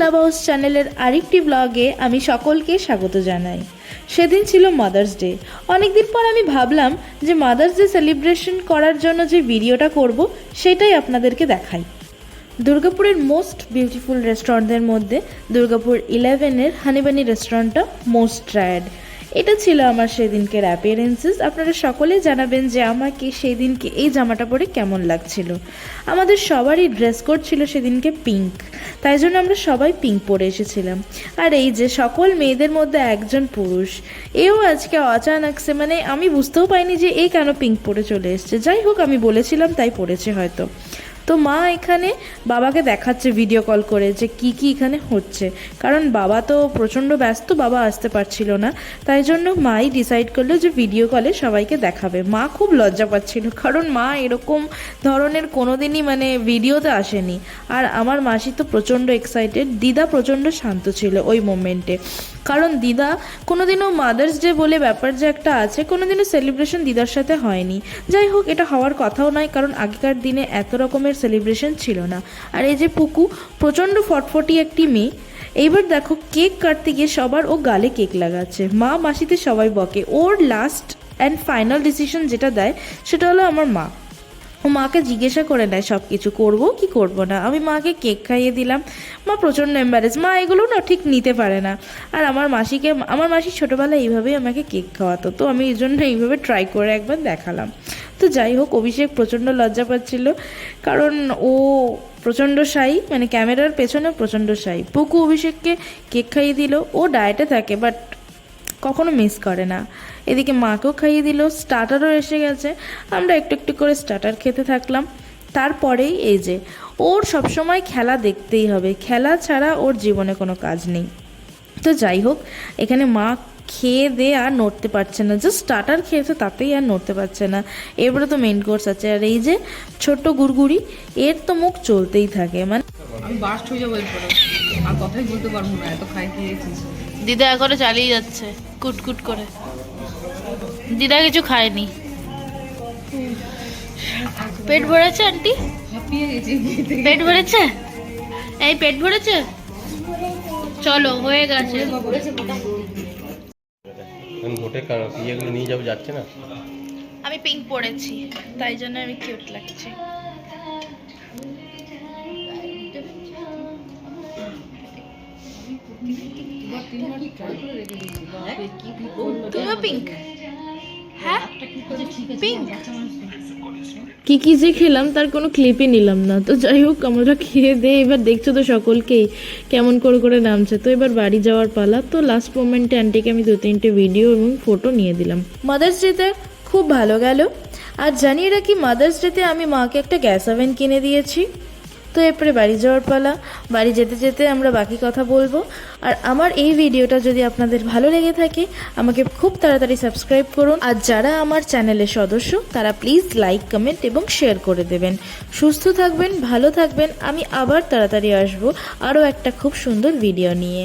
Club house চ্যানেলের আরেকটি ব্লগে আমি সকলকে স্বাগত জানাই। সেদিন ছিল মাদার্স ডে। অনেকদিন পর আমি ভাবলাম যে মাদার্স ডে সেলিব্রেশন করার জন্য যে ভিডিওটা করব সেটাই আপনাদেরকে দেখাই। দুর্গাপুরের মোস্ট বিউটিফুল রেস্টুরেন্টদের মধ্যে দুর্গাপুর 11-এর হানিবানি রেস্টুরেন্টটা মোস্ট ট্রায়াড। এটা ছিল আমার সেদিনকের অ্যাপিয়ারেন্সেস। আপনারা সকলেই জানাবেন যে আমাকে সেদিনকে এই জামাটা পরে কেমন লাগছিল। আমাদের সবারই ড্রেস কোড ছিল সেদিনকে পিঙ্ক, তাই জন্য আমরা সবাই পিঙ্ক পরে এসেছিলাম। আর এই যে সকল মেয়েদের মধ্যে একজন পুরুষ, এও আজকে অচানকসে, মানে আমি বুঝতেও পাইনি যে এ কেন পিঙ্ক পরে চলে এসছে। যাই হোক, আমি বলেছিলাম তাই পরেছে হয়তো। তো মা এখানে বাবাকে দেখাচ্ছে ভিডিও কল করে যে কি কি এখানে হচ্ছে, কারণ বাবা তো প্রচণ্ড ব্যস্ত, বাবা আসতে পারছিল না, তাই জন্য মাই ডিসাইড করলো যে ভিডিও কলে সবাইকে দেখাবে। মা খুব লজ্জা পাচ্ছিল, কারণ মা এরকম ধরনের কোনোদিনই মানে ভিডিওতে আসেনি। আর আমার মাসি তো প্রচণ্ড এক্সাইটেড, দিদা প্রচণ্ড শান্ত ছিল ওই মোমেন্টে, কারণ দিদা কোনোদিনও মাদার্স ডে বলে ব্যাপার যে একটা আছে, কোনোদিনও সেলিব্রেশন দিদার সাথে হয়নি। যাই হোক, এটা হওয়ার কথাও নয়, কারণ আগেকার দিনে এত রকমের সেলিব্রেশন ছিল না। আর এই যে পুকু প্রচণ্ড ফটফটি একটি মেয়ে, এইবার দেখো কেক কাটতে গিয়ে সবার ও গালে কেক লাগাচ্ছে। মা মাসিতে সবাই বকে, ওর লাস্ট অ্যান্ড ফাইনাল ডিসিশন যেটা দেয় সেটা হলো আমার মা। ও মাকে জিজ্ঞাসা করে নেয় সব কিছু, করবো কি করবো না। আমি মাকে কেক খাইয়ে দিলাম। মা প্রচণ্ড এম্বারেস, মা এগুলো না ঠিক নিতে পারে না। আর আমার মাসি ছোটোবেলায় এইভাবেই আমাকে কেক খাওয়াতো, তো আমি এই জন্য এইভাবে ট্রাই করে একবার দেখালাম। তো যাই হোক, অভিষেক প্রচণ্ড লজ্জা পাচ্ছিল, কারণ ও প্রচণ্ড শাই, মানে ক্যামেরার পেছনে প্রচণ্ড শাই। পুকু অভিষেককে কেক খাইয়ে দিল। ও ডায়েটে থাকে বাট কখনো মিস করে না। এদিকে মাকেও খাইয়ে দিল, স্টার্টারও এসে গেছে। আমরা একটু একটু করে স্টার্টার খেতে থাকলাম। তারপরেই এই যে ওর সবসময় খেলা দেখতেই হবে, খেলা ছাড়া ওর জীবনে কোনো কাজ নেই। তো যাই হোক, এখানে মা খেয়ে দিয়ে আর নড়তে পারছে না, জাস্ট স্টার্টার খেয়েছে তাতেই আর নড়তে পারছে না। এবারে তো মেন কোর্স আছে। আর এই যে ছোট্ট গুড়গুড়ি, এর তো মুখ চলতেই থাকে, মানে আমি বাস্ট হয়ে যাবো এরপরে, আর কথাই বলতে পারবো না, এত খাই খেয়েছিস। দিদা এখনো চালিয়ে যাচ্ছে কুটকুট করে। দিদা কিছু খায়নি। পেট ভরেছে আন্টি? হাঁপিয়ে গেছি। পেট ভরেছে? এই পেট ভরেছে? চলো, হয়ে গেছে। ভোটে ইয়েগুলো নিয়ে যাবো, যাচ্ছে না। আমি পিঙ্ক পরেছি, তাই জন্য আমি কিউট লাগছে। তুমিও পিঙ্ক? হ্যাঁ, পিঙ্ক। কি কি যে খেলাম তার কোনো ক্লিপই নিলাম না। তো যাই হোক, আমরা খেয়ে দিয়ে এবার দেখছো তো সকলকেই কেমন করে করে নামছে। তো এবার বাড়ি যাওয়ার পালা। তো লাস্ট মোমেন্টে আন্টিকে আমি 2-3টে ভিডিও এবং ফটো নিয়ে দিলাম। মাদার্স ডেতে খুব ভালো গেল। আর জানিয়ে রাখি, মাদার্স ডেতে আমি মাকে একটা গ্যাস ওভেন কিনে দিয়েছি। তো এরপরে বাড়ি যাওয়ার পালা। বাড়ি যেতে যেতে আমরা বাকি কথা বলবো। আর আমার এই ভিডিওটা যদি আপনাদের ভালো লেগে থাকে, আমাকে খুব তাড়াতাড়ি সাবস্ক্রাইব করুন। আর যারা আমার চ্যানেলের সদস্য তারা প্লিজ লাইক, কমেন্ট এবং শেয়ার করে দেবেন। সুস্থ থাকবেন, ভালো থাকবেন। আমি আবার তাড়াতাড়ি আসবো আরও একটা খুব সুন্দর ভিডিও নিয়ে।